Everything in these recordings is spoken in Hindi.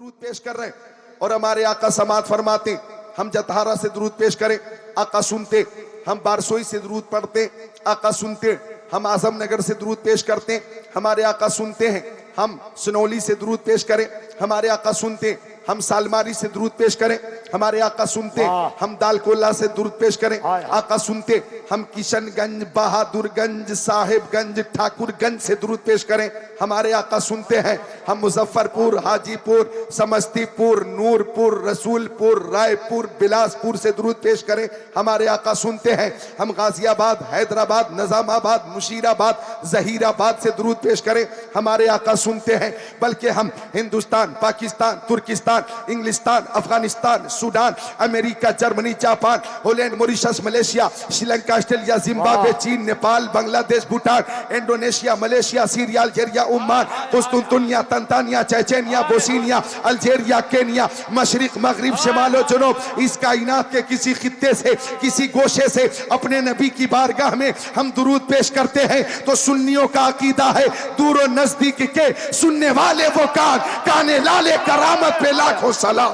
दुरूद पेश कर रहे हैं और हमारे आका समात फरमाते, हम जतहारा से दुरूद पेश करें, आका सुनते, हम बारसोई से दुरूद पढ़ते, आका सुनते, हम आजम नगर से दुरूद पेश करते, हमारे आका सुनते हैं, हम सनौली से दुरूद पेश करें, हमारे आका सुनते, हम सालमारी से दुरूद पेश करें, हमारे आका सुनते, हम दालकोला से दुरूद पेश करें, आका सुनते, हम किशनगंज, बहादुरगंज, साहिबगंज, ठाकुरगंज से दुरूद पेश करें, हमारे आका सुनते हैं, हम मुजफ्फरपुर, हाजीपुर, समस्तीपुर, नूरपुर, रसूलपुर, रायपुर, बिलासपुर से दुरूद पेश करें, हमारे आका सुनते हैं, हम गाजियाबाद, हैदराबाद, निजामाबाद, मुशीराबाद, जहीराबाद से दुरूद पेश करें, हमारे आका सुनते हैं, बल्कि हम हिंदुस्तान, पाकिस्तान, तुर्किस्तान, इंग्लिस्तान, Afghanistan, Sudan, America, Germany, Japan, Holland, Mauritius, Malaysia, Sri Lanka, Australia, Zimbabwe, चीन, Nepal, Bangladesh, Bhutan, Indonesia, Malaysia, Syria, Algeria, Oman, कुस्तुनतुनिया, तंतानिया, चेचेनिया, बोस्निया, अल्जीरिया, केनिया, मशरिक, मगरिब, शिमाल और जुनूब, इस कायनात के किसी खित्ते से, किसी गोशे से अपने नबी की बारगाह में हम दुरूद पेश करते हैं तो सुन्नियों का अकीदा है, दूर और नजदीक के सुनने वाले वो काने लाले करामत पे लाखों सलाम।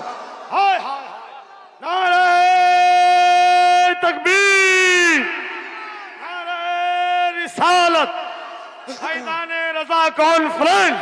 हाय हाय नारे तकबीर, नारे रिसालत, फैज़ाने रज़ा कॉन्फ्रेंस।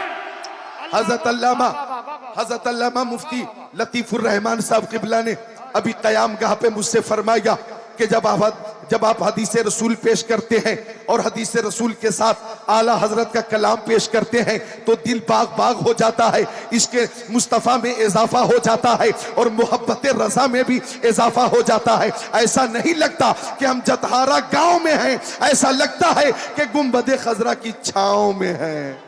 हज़रत अल्लामा मुफ्ती लतीफुर रहमान साहब क़िबला ने अभी क़याम गाह पे मुझसे फरमाया कि जब आप हदीस रसूल पेश करते हैं और हदीस रसूल के साथ आला हजरत का कलाम पेश करते हैं तो दिल बाग बाग हो जाता है, इसके मुस्तफ़ा में इजाफा हो जाता है और मोहब्बत रज़ा में भी इजाफा हो जाता है। ऐसा नहीं लगता कि हम जतहारा गांव में हैं, ऐसा लगता है कि गुंबद खजरा की छांव में हैं।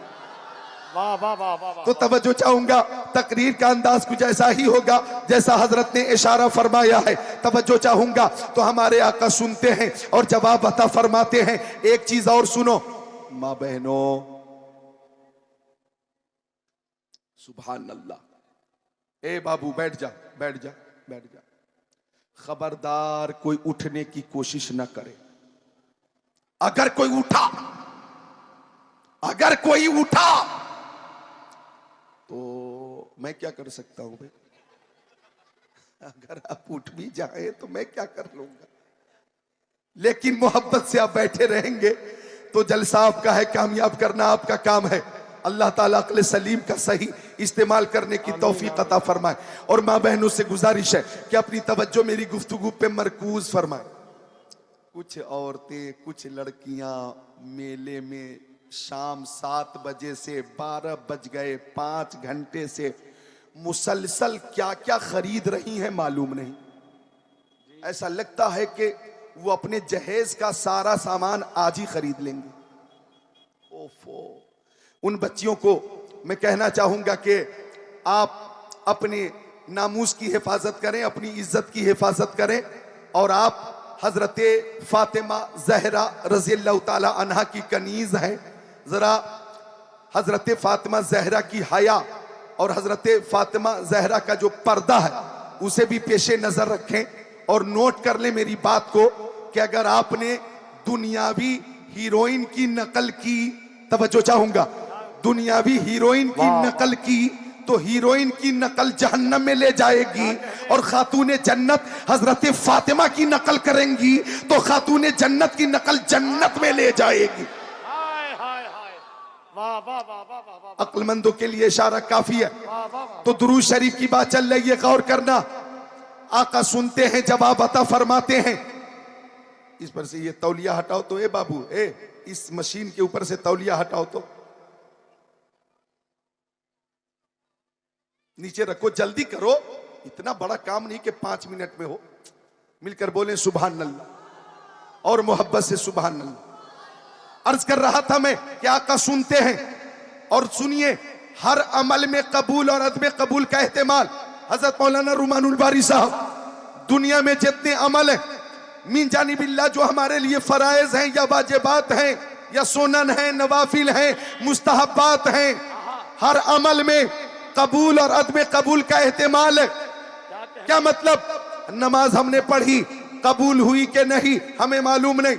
वाह वाह वाह वाह। तो तवज्जो चाहूंगा, तकरीर का अंदाज कुछ ऐसा ही होगा जैसा हजरत ने इशारा फरमाया है। तवज्जो चाहूंगा तो हमारे आका सुनते हैं और जवाब अता फरमाते हैं। एक चीज और सुनो माँ बहनों, सुभान अल्लाह। ए बाबू बैठ जा, बैठ जा, बैठ जा। खबरदार कोई उठने की कोशिश ना करे। अगर कोई उठा तो मैं क्या कर सकता हूं भाई? अगर आप उठ भी जाए तो मैं क्या कर लूंगा? लेकिन मोहब्बत से आप बैठे रहेंगे तो जलसा आपका है, कामयाब करना आपका काम है। अल्लाह ताला अक्ल सलीम का सही इस्तेमाल करने की तौफीक अता फरमाए। और माँ बहनों से गुजारिश है कि अपनी तवज्जो मेरी गुफ्तगू पे मरकूज फरमाए। कुछ औरतें, कुछ लड़कियां मेले में शाम 7 बजे से 12 बज गए, 5 घंटे से मुसलसल क्या क्या खरीद रही हैं मालूम नहीं। ऐसा लगता है कि वो अपने जहेज का सारा सामान आज ही खरीद लेंगे। ओफो, उन बच्चियों को मैं कहना चाहूंगा कि आप अपने नामूस की हिफाजत करें, अपनी इज्जत की हिफाजत करें और आप हजरते फातिमा ज़हरा रज़ियल्लाहु ताला अन्हा की कनीज हैं। जरा हजरत फातिमा ज़हरा की हया और हजरत फातिमा ज़हरा का जो पर्दा है उसे भी पेशे नजर रखें और नोट कर लें मेरी बात को कि अगर आपने दुनियावी हीरोइन की नकल की, तवज्जो चाहूंगा, दुनियावी हीरोइन की नकल की तो हीरोइन की नकल जहन्नम में ले जाएगी और खातूने जन्नत हजरत फातिमा की नकल करेंगी तो खातूने जन्नत की नकल जन्नत में ले जाएगी। अक्लमंदों के लिए इशारा काफी है। तो दुरूद शरीफ की बात चल रही है, गौर करना। आका सुनते हैं, जवाब अता फरमाते हैं। इस पर से ये तौलिया हटाओ तो, ए बाबू, इस मशीन के ऊपर से तौलिया हटाओ तो, नीचे रखो, जल्दी करो। इतना बड़ा काम नहीं कि 5 मिनट में हो। मिलकर बोले सुभान अल्लाह और मोहब्बत से सुभान अल्लाह। अर्ज कर रहा था मैं कि आका सुनते हैं और सुनिए, हर अमल में कबूल और अदम कबूल का एहतमाल। हजरत मौलाना रुमानुल बारी साहब, दुनिया में जितने अमल हैं मिन जानिबिल्लाह, जो हमारे लिए फराइज हैं या वाजिबात हैं या सुनन हैं, नवाफिल हैं, मुस्तहब्बात हैं, हर अमल में कबूल और अदम कबूल का एहतमाल है। क्या मतलब? नमाज हमने पढ़ी, कबूल हुई कि नहीं हमें मालूम नहीं।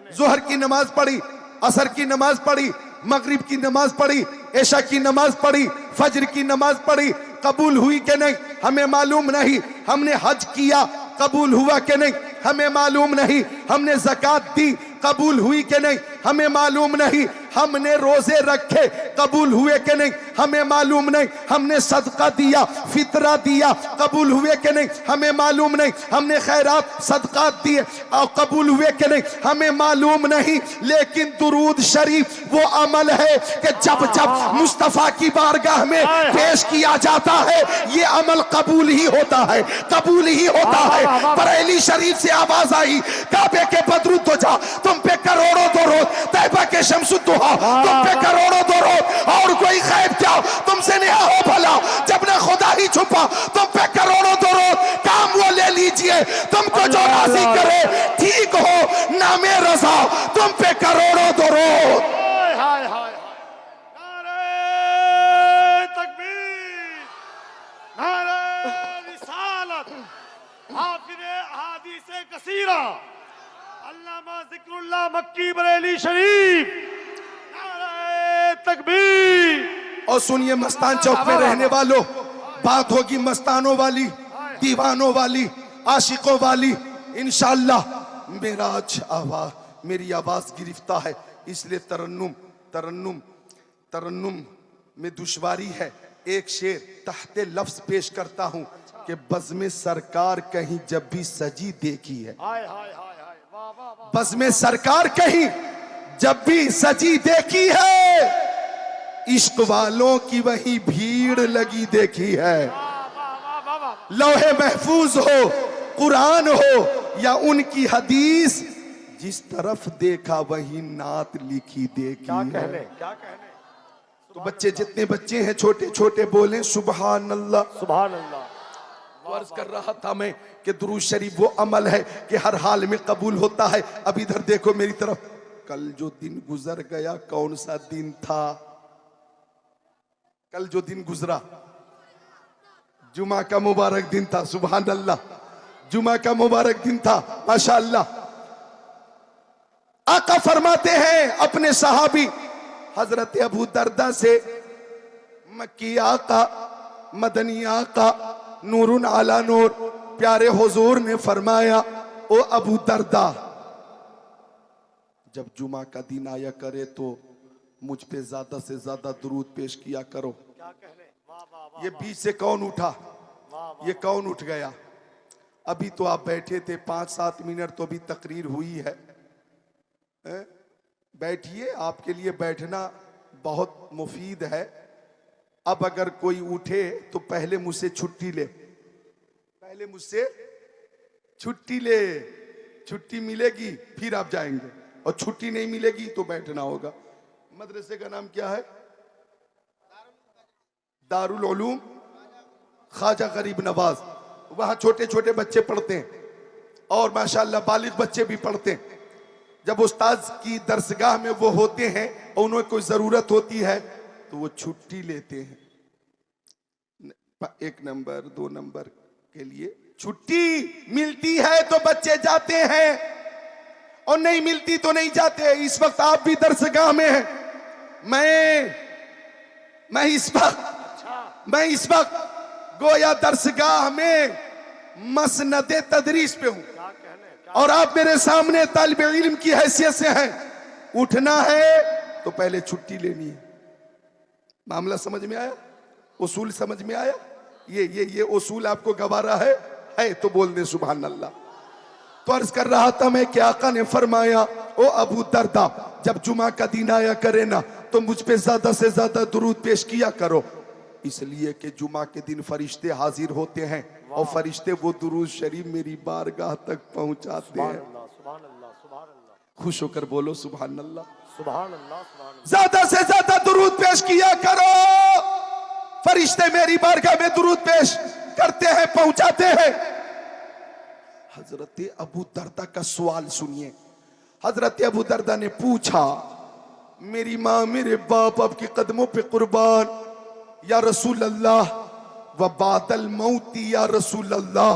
जोहर की नमाज पढ़ी, असर की नमाज पढ़ी, मगरिब की नमाज पढ़ी, ऐशा की नमाज पढ़ी, फजर की नमाज पढ़ी, कबूल हुई कि नहीं हमें मालूम नहीं। हमने हज किया, कबूल हुआ कि नहीं हमें मालूम नहीं। हमने ज़कात दी, कबूल हुई कि नहीं हमें मालूम नहीं। हमने रोजे रखे, कबूल हुए कि नहीं हमें मालूम नहीं। हमने सदका दिया, फितरा दिया, कबूल हुए कि नहीं हमें मालूम नहीं। हमने खैरात सदकात दिए और कबूल हुए कि नहीं हमें मालूम नहीं। लेकिन दुरूद शरीफ वो अमल है कि जब जब मुस्तफा की बारगाह में पेश किया जाता है ये अमल कबूल ही होता है, कबूल ही होता है। बरेली शरीफ से आवाज आई, काबे के बदरू तो जा, तुम पे करोड़ों दरूद, तैयबा के शम्सुद्दुहा तुम पे करोड़ों दरूद, और कोई खैब क्या तुमसे नहीं हो भला, जब न खुदा ही छुपा तुम पे करोड़ों दरूद। काम वो ले लीजिए तुमको जो राजी करे, ठीक हो नामे रजा तुम पे करोड़ों दरूद। हाय हाय हाय, नारे तकबीर, नारे रिसालत, हाफिज़े अहादीसे कसीरा, अल्लामा ज़िक्रुल्लाह मक्की बरेली शरीफ, नारे तकबीर। और सुनिए मस्तान चौक में रहने वालों, बात होगी मस्तानों वाली, दीवानों वाली, आशिकों वाली। इंशाअल्लाह मेरी आवाज गिरफ्ता है, इसलिए तरन्नुम में दुश्वारी है। एक शेर तहते लफ्ज पेश करता हूं कि बज़्म सरकार कहीं जब भी सजी देखी है, हाय हाय हाय हाय, वाह वाह वाह, बज़्म सरकार कहीं जब भी सजी देखी है, इश्क वालों की वही भीड़ लगी देखी है। लौहे महफूज हो, कुरान हो या उनकी हदीस, जिस तरफ देखा वही नात लिखी देखी क्या है। कहने, क्या कहने। तो बच्चे जितने बच्चे हैं छोटे छोटे बोलें सुभान अल्लाह। सुभान अल्लाह। अर्ज कर रहा था मैं कि दुरूद शरीफ वो अमल है कि हर हाल में कबूल होता है। अब इधर देखो मेरी तरफ, कल जो दिन गुजर गया कौन सा दिन था? कल जो दिन गुजरा जुमा का मुबारक दिन था। सुभान अल्लाह, जुमा का मुबारक दिन था माशाअल्लाह। आका फरमाते हैं अपने सहाबी हजरत अबू दरदा से, मक्की आका, मदनी आका, नूरुन आला नूर, प्यारे हुजूर ने फरमाया, ओ अबू दरदा जब जुमा का दिन आया करे तो मुझ पे ज्यादा से ज्यादा दुरूद पेश किया करो। क्या कहने, वाह वाह वाह। ये बीच से कौन उठा? ये कौन उठ गया? अभी तो आप बैठे थे 5-7 मिनट तो अभी तकरीर हुई है। बैठिए, आपके लिए बैठना बहुत मुफीद है। अब अगर कोई उठे तो पहले मुझसे छुट्टी ले, पहले मुझसे छुट्टी ले। छुट्टी मिलेगी फिर आप जाएंगे, और छुट्टी नहीं मिलेगी तो बैठना होगा। मदरसे का नाम क्या है? दारुल उलूम ख्वाजा गरीब नवाज। वहां छोटे छोटे बच्चे पढ़ते हैं और माशाअल्लाह बालिग बच्चे भी पढ़ते हैं। जब उस्ताद की दरसगाह में वो होते हैं और उन्हें कोई जरूरत होती है तो वो छुट्टी लेते हैं। 1 नंबर 2 नंबर के लिए छुट्टी मिलती है तो बच्चे जाते हैं और नहीं मिलती तो नहीं जाते। इस वक्त आप भी दरसगाह में हैं, मैं इस वक्त गोया दरसगाह में मसनदे तदरीस पे हूं और आप मेरे सामने तालिब इल्म की हैसियत से हैं। उठना है तो पहले छुट्टी लेनी है। मामला समझ में आया? उसूल समझ में आया? ये उसूल आपको गवारा है तो बोल दे सुभान अल्लाह। तो अर्ज कर रहा था मैं कि आका ने फरमाया, ओ अबू दरदा जब जुमा का दिन आया करे ना तो मुझ पे ज्यादा से ज्यादा दुरूद पेश किया करो, इसलिए कि जुमा के दिन फरिश्ते हाजिर होते हैं और फरिश्ते वो दुरूद शरीफ मेरी बारगाह तक पहुंचाते हैं। खुश होकर बोलो सुभान अल्लाह। सुभान अल्लाह, सुभान अल्लाह। ज्यादा से ज्यादा दुरूद पेश किया करो, फरिश्ते मेरी बारगाह में दुरूद पेश करते हैं, पहुंचाते हैं। हजरत अबू दरदा का सवाल सुनिए। हजरत अबू दरदा ने पूछा, मेरी माँ मेरे बाप आपके कदमों पे कुर्बान या रसूल अल्लाह, व बादल मौती या रसूल अल्लाह,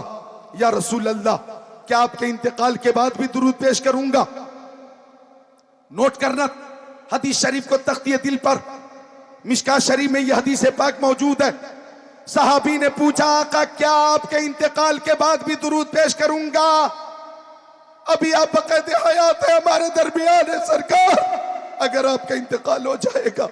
या रसूल अल्लाह क्या आपके इंतकाल के बाद भी दुरूद पेश करूंगा? नोट करना हदीस शरीफ को तख्तिए दिल पर। मिशका शरीफ में यह हदीस पाक मौजूद है। सहाबी ने पूछा, आका क्या आपके इंतकाल के बाद भी दुरूद पेश करूंगा? अभी आप बक़ैद हयात है, हमारे दरमियान है सरकार, अगर आपका इंतकाल हो जाएगा,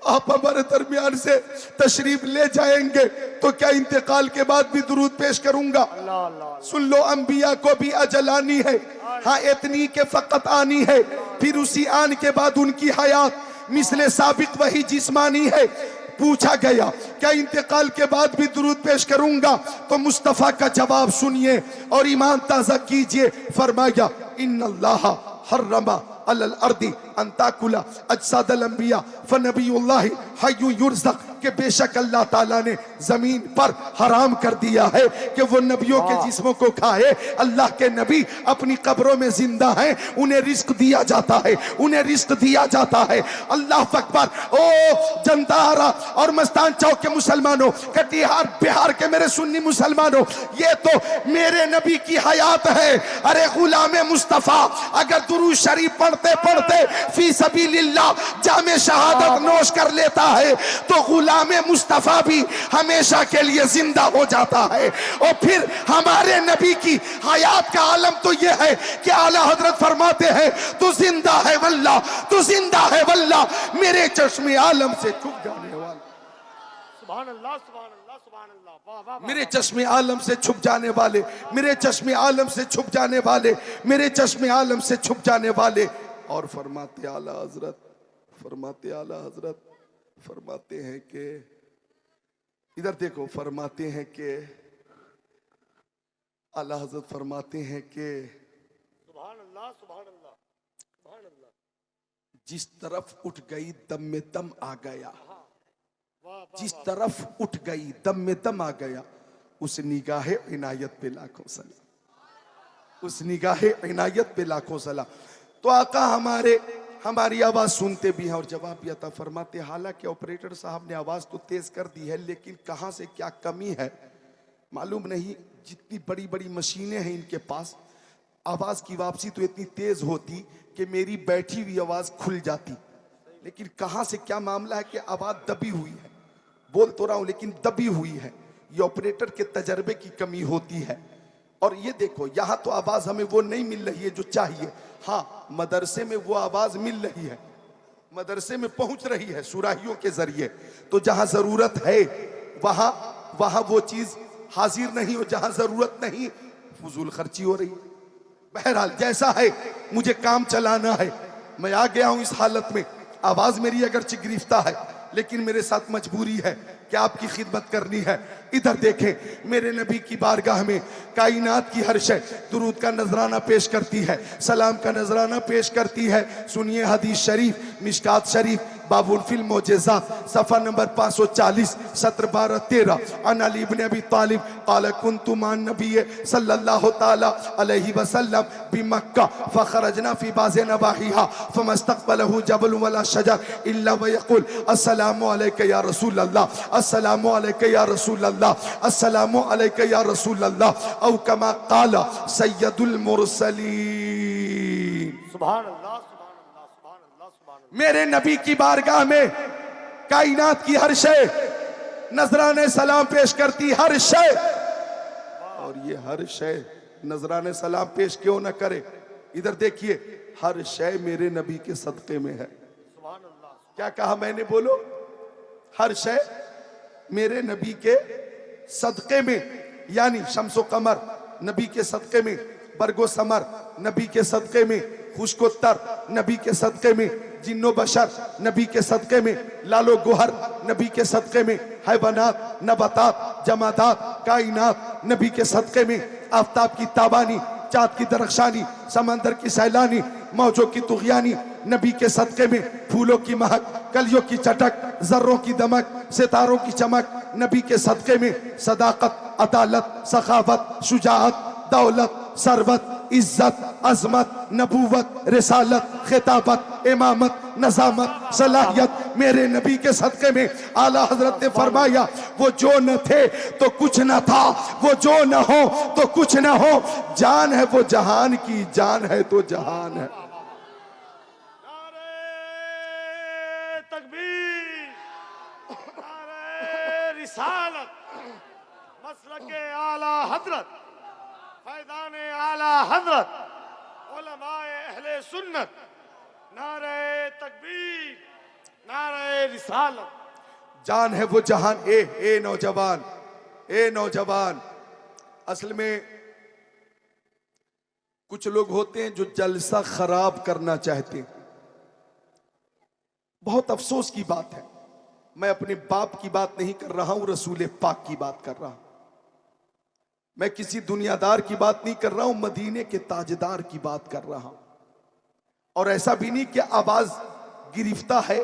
आप हमारे दरमियान से तशरीफ ले जाएंगे तो क्या इंतकाल के बाद भी दुरूद पेश करूंगा? अल्लाह अल्लाह सुन लो, अंबिया को भी अजल आनी है, हाँ इतनी के फकत आनी है, फिर उसी आन के बाद उनकी हयात मिसले साबिक वही जिस्मानी है। पूछा गया क्या इंतकाल के बाद भी दुरूद पेश करूंगा? तो मुस्तफा का जवाब सुनिए और ईमान ताजा कीजिए। फरमाया, इन्नल्लाह हर्रमा अलल अर्दी अन ताकुला अजसादल अंबिया फनबियुल्लाह हय्यु युरज़क़, कि बेशक अल्लाह ताला ने जमीन पर हराम कर दिया है कि वो नबियों के जिस्मों को खाए। अल्लाह के नबी अपनी कब्रों में जिंदा हैं, उन्हें रिस्क दिया जाता है, उन्हें रिस्क दिया जाता है। अल्लाह अकबर। ओ जंदारा और मस्तान चौक के मुसलमानों, कटिहार बिहार के मेरे सुन्नी मुसलमानों, ये तो मेरे नबी की हयात है। अरे गुलाम मुस्तफा अगर दुरूद शरीफ पढ़ते पढ़ते फी सबीलिल्लाह जामे शहादत नोश कर लेता है तो गुलाम मुस्तफा भी हमेशा के लिए जिंदा हो जाता है। और फिर हमारे नबी की हयात का आलम तो यह है कि आला हजरत फरमाते हैं, तू जिंदा है वल्लाह, तू जिंदा है वल्लाह, मेरे चश्मे आलम से छुप जाने वाला, सुभान अल्लाह सुभान अल्लाह सुभान अल्लाह, वाह वाह वाह। मेरे चश्मे आलम से छुप जाने वाले, मेरे चश्मे आलम से छुप जाने वाले, मेरे चश्मे आलम से छुप जाने वाले। और फरमाते आला हजरत, फरमाते आला हजरत फरमाते हैं कि, इधर देखो, फरमाते हैं कि आला हजरत फरमाते हैं कि सुभान अल्लाह सुभान अल्लाह सुभान अल्लाह, जिस तरफ उठ गई दम में दम आ गया, वाह वाह जिस तरफ उठ गई दम में दम आ गया, उस निगाहे इनायत पे लाखों सलाम, उस निगाहे इनायत पे लाखों सलाम। तो आका हमारी आवाज सुनते भी हैं और जवाब भी अता फरमाते। हालांकि ऑपरेटर साहब ने आवाज तो तेज कर दी है, लेकिन कहां से क्या कमी है मालूम नहीं। जितनी बड़ी बड़ी मशीनें हैं इनके पास, आवाज की वापसी तो इतनी तेज होती कि मेरी बैठी हुई आवाज खुल जाती, लेकिन कहां से क्या मामला है कि आवाज दबी हुई है। बोल तो रहा हूं लेकिन दबी हुई है। ये ऑपरेटर के तजर्बे की कमी होती है। और ये देखो, यहां तो आवाज हमें वो नहीं मिल रही है जो चाहिए। हाँ, मदरसे में वो आवाज मिल रही है, मदरसे में पहुंच रही है सुराहियों के जरिए। तो जहां जरूरत है वहां वो चीज हाजिर नहीं हो, जहां जरूरत नहीं फजूल खर्ची हो रही है। बहरहाल जैसा है, मुझे काम चलाना है, मैं आ गया हूं इस हालत में। आवाज मेरी अगरचे गिरफ्ता है, लेकिन मेरे साथ मजबूरी है कि आपकी खिदमत करनी है। इधर देखें, मेरे नबी की बारगाह में कायनात की हर शय दुरूद का नजराना पेश करती है, सलाम का नजराना पेश करती है। सुनिए हदीस शरीफ, मिशकात शरीफ, बाबुल फिल मोजेज़ा, सफ़ा नंबर 540, सत्र 12-13। अन अली इब्न अबी तालिब क़ाल कुन्तु मअन नबी सल्लल्लाहु तआला अलैहि वसल्लम बिमक्का फ़ख़रजना फ़ी बाज़ि नवाहिहा फ़मस्तक़बलहु जबल वला शजर इल्ला व यक़ूल अस्सलामु अलैका या रसूल अल्लाह, अस्सलामु अलैका या रसूल अल्लाह, अस्सलामु अलैका या रसूल अल्लाह, औ कमा क़ाल सय्यदुल मुरसलीन। सुभान अल्लाह सुभान अल्लाह सुभान अल्लाह सुभान अल्लाह। मेरे नबी की बारगाह में कायनात की हर शय नजराने सलाम पेश करती, हर शय। और ये हर शय नजराने सलाम पेश क्यों ना करे? इधर देखिए, हर शय मेरे नबी के सदके में है। सुभान अल्लाह। क्या कहा मैंने? बोलो, हर शय मेरे नबी के सदके में, यानी शम्सो कमर नबी के सदके में, बरगो समर नबी के सदके में, खुशकोत्तर नबी के सदके में, जिन्नो बशर नबी के सदके में, लालो गोहर नबी के सदके में, हैवानात नबातात जमादात कायनात नबी के सदके में, आफताब की ताबानी चाँद की दरख्शानी समंदर की सैलानी मौजों की तुग़यानी नबी के सदके में, फूलों की महक कलियों की चटक जर्रों की दमक सितारों की चमक नबी के सदके में, सदाकत अदालत सखावत शुजाअत दौलत सरबत इज्जत अजमत नबूवत रिसालत खिताबत इमामत नजामत सलाहियत मेरे नबी के सदके में। आला हजरत ने फरमाया, वो जो न थे तो कुछ न था, वो जो न हो तो कुछ न हो, जान है वो जहान की, जान है तो जहान है। नारे तकबीर मसलके आला हजरत फैजान आला हजरत उलमाए अहले सुन्नत नारे तकबीर नारे रिसालत। जान है वो जहान। ए नौजवान, ए नौजवान, असल में कुछ लोग होते हैं जो जलसा खराब करना चाहते हैं। बहुत अफसोस की बात है, मैं अपने बाप की बात नहीं कर रहा हूं, रसूल पाक की बात कर रहा हूं। मैं किसी दुनियादार की बात नहीं कर रहा हूं, मदीने के ताजदार की बात कर रहा हूं। और ऐसा भी नहीं कि आवाज गिरफ्ता है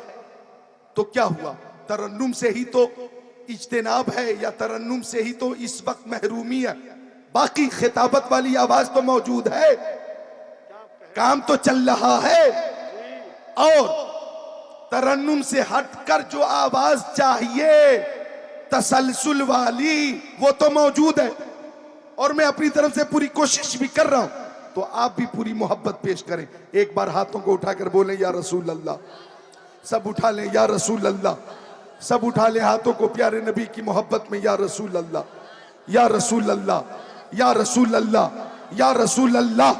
तो क्या हुआ, तरन्नुम से ही तो इज्तिनाब है या तरन्नुम से ही तो इस वक्त महरूमी है। बाकी खिताबत वाली आवाज तो मौजूद है, काम तो चल रहा है। और तरन्नुम से हटकर जो आवाज चाहिए तसलसल वाली, वो तो मौजूद है। और मैं अपनी तरफ से पूरी कोशिश भी कर रहा हूं, तो आप भी पूरी मोहब्बत पेश करें। एक बार हाथों को उठाकर बोलें या रसूल अल्लाह। सब उठा लें या रसूल अल्लाह, सब उठा लें हाथों को प्यारे नबी की मोहब्बत में या रसूल अल्लाह, या रसूल अल्लाह, या रसूल अल्लाह, या रसूल अल्लाह।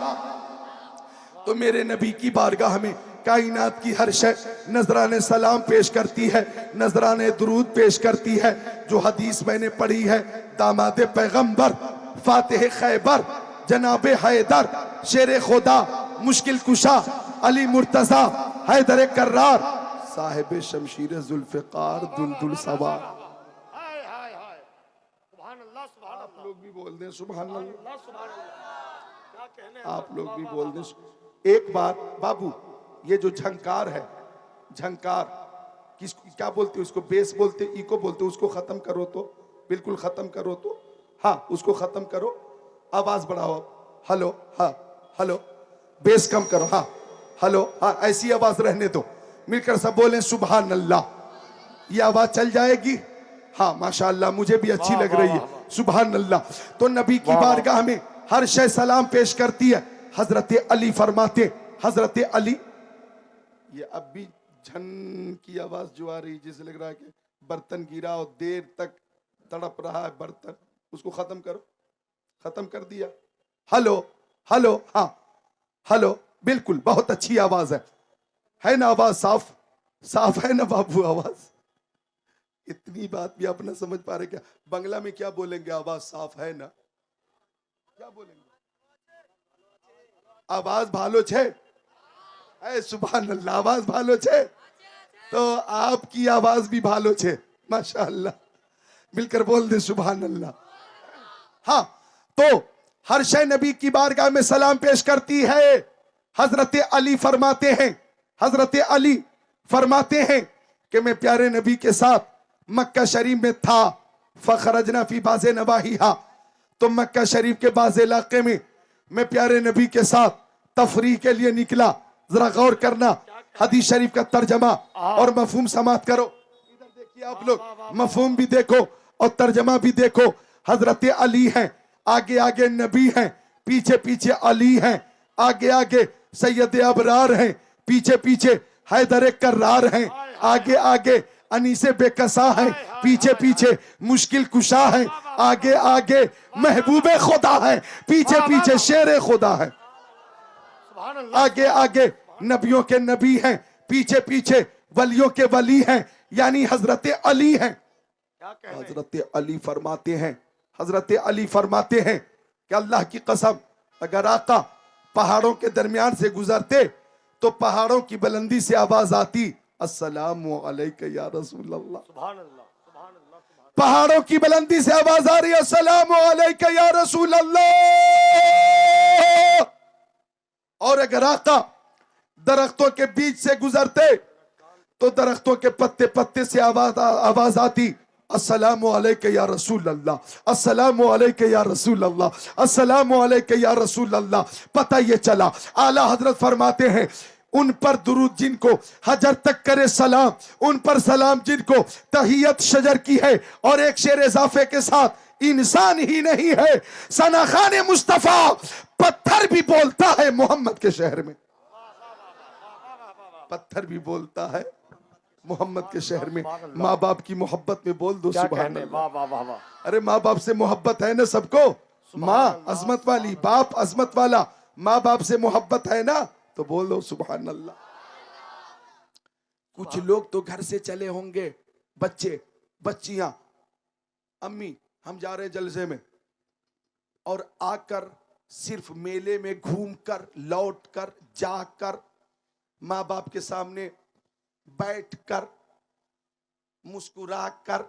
तो मेरे नबी की बारगाह में कायनात की हर शय नजराने सलाम पेश करती है, नजराने दुरूद पेश करती है। जो हदीस मैंने पढ़ी है, दामाद पैगंबर, फातिह खैबर, जनाबे हैदर, शेर खुदा, मुश्किल कुशा, अली मुर्तजा, हैदर कर्रार, साहिब शमशीर जुल्फिकार, दुलदुल सवार। हाय हाय हाय, सुभान अल्लाह सुभान आप अल्लाह लोग भी बोल दें सुभान अल्लाह, अल्लाह सुभान अल्लाह। क्या कहने हैं? आप लोग भी बोल दें। एक बार बाबू, ये जो झंकार है, झंकार किसको क्या बोलते हैं, उसको बेस बोलते, इको बोलते, उसको खत्म करो तो, बिल्कुल खत्म करो तो, हाँ उसको खत्म करो, आवाज बढ़ाओ। हेलो, हाँ हेलो, बेस कम करो, हाँ हेलो, हाँ ऐसी आवाज रहने दो। मिलकर सब बोलें सुभान अल्लाह। ये आवाज चल जाएगी? हाँ माशाअल्लाह, मुझे भी अच्छी लग रही है, सुभान अल्लाह। तो नबी की बारगाह में हर शय सलाम पेश करती है। हजरत अली फरमाते, हजरत अली, ये अब भी झन की आवाज जो आ रही, जिसे लग रहा है कि बर्तन गिरा और देर तक तड़प रहा है बर्तन, उसको खत्म करो। खत्म कर दिया? हेलो हेलो, हाँ हेलो, बिल्कुल बहुत अच्छी आवाज है ना? आवाज साफ साफ है ना बाबू? आवाज, इतनी बात भी आप ना समझ पा रहे क्या? बंगला में क्या बोलेंगे? आवाज साफ है ना, क्या बोलेंगे? आवाज भालो छे? सुभान अल्लाह, आवाज भालो छे? तो आपकी आवाज भी भालो छे, माशाअल्लाह। मिलकर बोल दे सुभान अल्लाह। हाँ, तो हर शय नबी की बारगाह में सलाम पेश करती है। हजरत अली फरमाते हैं, हजरत अली फरमाते हैं कि मैं प्यारे नबी के साथ मक्का शरीफ में था। फखरजना फी बाज़े नवाहिहा, तो मक्का शरीफ के बाज़ इलाके में मैं प्यारे नबी के साथ तफरीह के लिए निकला। जरा गौर करना, हदीस शरीफ का तर्जमा और मफहूम समात करो। इधर देखिए आप लोग, मफहूम भी देखो और तर्जमा भी देखो। हजरत अली हैं, आगे आगे नबी हैं, पीछे पीछे अली हैं, आगे आगे सैयद अबरार हैं, पीछे पीछे हैदर कर्रार हैं, आगे आगे अनीसे बेकसा हैं, पीछे पीछे मुश्किल कुशा हैं, आगे आगे महबूबे खुदा हैं, पीछे पीछे शेर खुदा है, सुभान अल्लाह। आगे आगे नबियों के नबी हैं, पीछे पीछे वलियों के वली हैं, यानी हजरत अली हैं। क्या कहने? हजरत अली फरमाते हैं, हजरत अली फरमाते हैं कि अल्लाह की कसम, अगर आका पहाड़ों के दरमियान से गुजरते तो पहाड़ों की बुलंदी से आवाज आती, अस्सलामु अलैका या रसूल अल्लाह। सुभान अल्लाह सुभान अल्लाह सुभान पहाड़ों की बुलंदी से आवाज आ रही है, अस्सलामु अलैका या रसूल अल्लाह। और अगर आका दरख्तों के बीच से गुजरते तो दरख्तों के पत्ते पत्ते से आवाज आती, अस्सलामु अलैका या रसूल अल्लाह, अस्सलामु अलैका या रसूल अल्लाह, अस्सलामु अलैका या रसूल अल्लाह। पता ये चला, आला हजरत फरमाते हैं, उन पर दुरूद जिनको हजर तक करे सलाम, उन पर सलाम जिनको तहियत शजर की है। और एक शेर इजाफे के साथ, इंसान ही नहीं है सना खाने मुस्तफा, पत्थर भी बोलता है मोहम्मद के शहर में, पत्थर भी बोलता है मोहम्मद के शहर में माँ बाप की मोहब्बत में बोल दो क्या सुभान कहने, अल्लाह। वाह वाह वाह वाह। अरे माँ बाप से मोहब्बत है ना सबको, माँ अजमत वाली, बाप अजमत वाला, माँ बाप से मोहब्बत है ना, तो बोल दो सुभान अल्लाह। कुछ लोग तो घर से चले होंगे, बच्चे बच्चियां, अम्मी हम जा रहे जलसे में, और आकर सिर्फ मेले में घूमकर लौटकर जाकर माँ बाप के सामने बैठकर मुस्कुराकर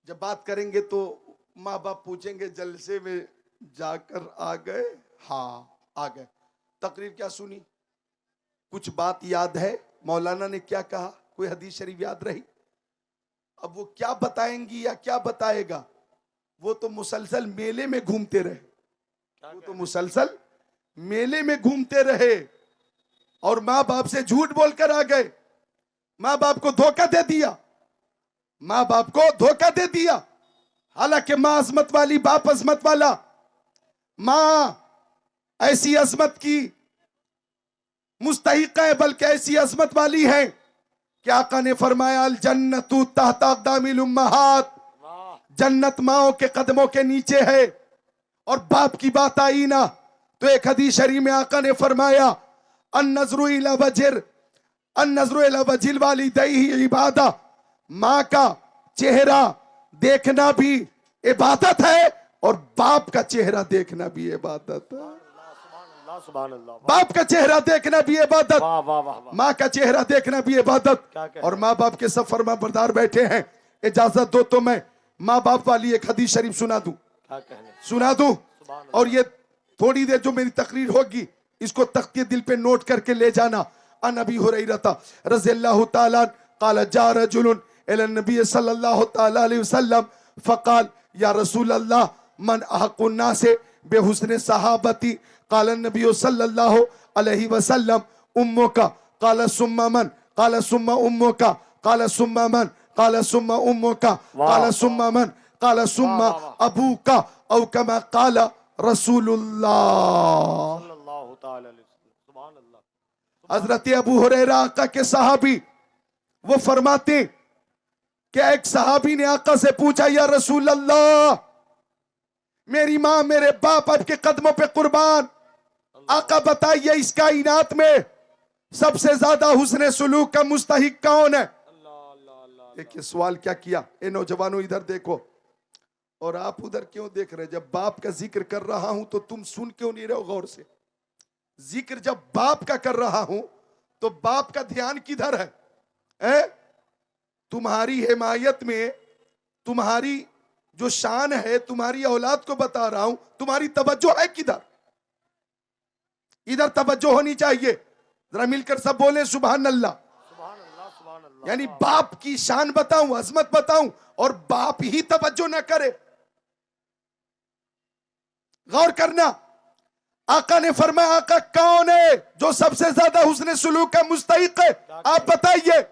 जब बात करेंगे तो माँ बाप पूछेंगे जलसे में जाकर आ गए? हाँ आ गए। तकरीर क्या सुनी? कुछ बात याद है? मौलाना ने क्या कहा? कोई हदीस शरीफ याद रही? अब वो क्या बताएंगी या क्या बताएगा? वो तो मुसलसल मेले में घूमते रहे, वो तो मुसलसल मेले में घूमते रहे और माँ बाप से झूठ बोलकर आ गए, माँ बाप को धोखा दे दिया, माँ बाप को धोखा दे दिया। हालांकि माँ अजमत वाली, बाप अजमत वाला, माँ ऐसी अजमत की मुस्तहिक है, बल्कि ऐसी अजमत वाली है कि आका ने फरमाया अल जन्नतु तहता अक़दामिल उम्महात, जन्नत माओं के कदमों के नीचे है। और बाप की बात आई ना तो एक हदीस शरीफ में आका ने फरमाया अन नज़रु इला वजिल वालिदैहि इबादा, माँ का चेहरा देखना भी इबादत है और बाप का चेहरा देखना भी इबादत है। सुभान अल्लाह, बाप का चेहरा देखना भी इबादत, वाह वाह वाह वाह। माँ का चेहरा देखना भी इबादत। और माँ बाप के सब फरमाबरदार बैठे हैं, इजाजत दो तो मैं माँ बाप वाली एक हदीस शरीफ सुना दूं, क्या कहने, सुना दूं। और ये थोड़ी देर जो मेरी तकरीर होगी इसको तख्ते दिल पे नोट करके ले जाना। अन अबी हुरैरा रज़ियल्लाहु ताला क़ाल जा रजुलन इला नबी सल्लल्लाहु ताला अलैहि वसल्लम फ़क़ाल या रसूल अल्लाह मन अहक़्क़ुन नास बेहुस्न सहाबती क़ाल नबी सल्लल्लाहु अलैहि वसल्लम उम्मुका क़ाल सुम्मा मन क़ाल सुम्मा उम्मुका क़ाल सुम्मा मन क़ाल सुम्मा उम्मुका क़ाल सुम्मा मन क़ाल सुम्मा अबूका औ कमा क़ाल रसूलुल्लाह सल्लल्लाहु ताला अलैहि वसल्लम। सुभान अल्लाह। हजरत अबू हुरैरा आका के सहाबी, वो फरमाते कि एक सहाबी ने आका से पूछा या रसूल अल्लाह मेरी माँ मेरे बाप आपके कदमों पे कुर्बान, आका बताइए इस कायनात में सबसे ज्यादा हुस्न सुलूक का मुस्तहिक कौन है? देखिए सवाल क्या किया। ए नौजवानों इधर देखो, और आप उधर क्यों देख रहे? जब बाप का जिक्र कर रहा हूं तो तुम सुन क्यों नहीं रहे हो गौर से? जिक्र जब बाप का कर रहा हूं तो बाप का ध्यान किधर है? तुम्हारी हिमायत में तुम्हारी जो शान है, तुम्हारी औलाद को बता रहा हूं, तुम्हारी तवज्जो है किधर? इधर तवज्जो होनी चाहिए। जरा मिलकर सब बोले सुभान अल्लाह। सुभान अल्लाह, सुभान अल्लाह। यानी बाप की शान बताऊं, अजमत बताऊं और बाप ही तवज्जो ना करे। गौर करना, आका ने फरमाया आका कौन है जो सबसे ज्यादा हुस्न सुलूक का मुस्तहिक है? आप बताइए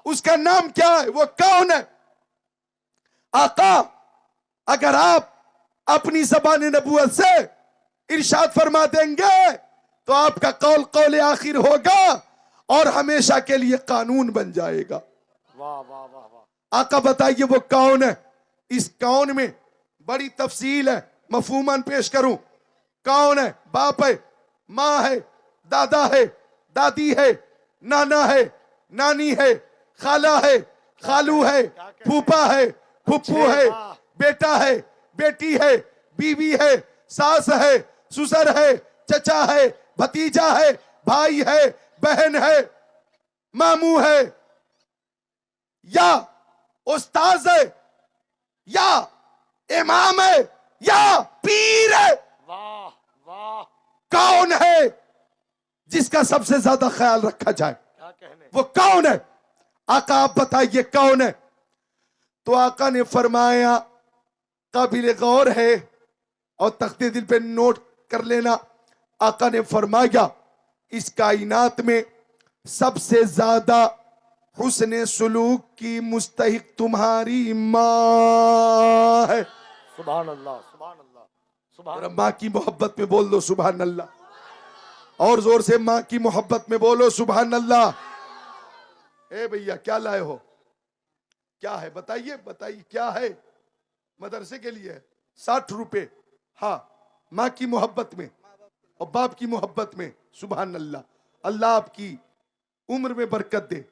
उसका नाम क्या है, वो कौन है? आका अगर आप अपनी ज़बान नबूवत से इरशाद फरमा देंगे तो आपका कौल कौल आखिर होगा और हमेशा के लिए कानून बन जाएगा। वाह वाह वाह वाह। आका बताइए वो कौन है? इस कौन में बड़ी तफसील है, मफहूमन पेश करूं। कौन है? बाप है, माँ है, दादा है, दादी है, नाना है, नानी है, खाला है, खालू है, फूफा है, फुप्पू है, बेटा है, बेटी है, बीवी है, सास है, ससुर है, चचा है, भतीजा है, भाई है, बहन है, मामू है, या उस्ताद है, या इमाम है, या पीर है। वाह वाह। कौन है जिसका सबसे ज्यादा ख्याल रखा जाए? क्या कहने, वो कौन है? आका आप बताइए कौन है? तो आका ने फरमाया काबिल गौर है और तख्ते दिल पे नोट कर लेना। आका ने फरमाया इस कायनात में सबसे ज्यादा हुस्न सुलूक की मुस्तहिक तुम्हारी माँ है। सुभान अल्लाह, सुभान अल्लाह, सुभान। माँ की मोहब्बत में बोल दो सुभान अल्लाह, और जोर से माँ की मोहब्बत में बोलो सुभान अल्लाह। ए भैया क्या लाए हो, क्या है बताइए बताइए क्या है। मदरसे के लिए 60 रुपए। हाँ, माँ की मोहब्बत में और बाप की मोहब्बत में। सुभान अल्लाह। अल्लाह आपकी उम्र में बरकत दे,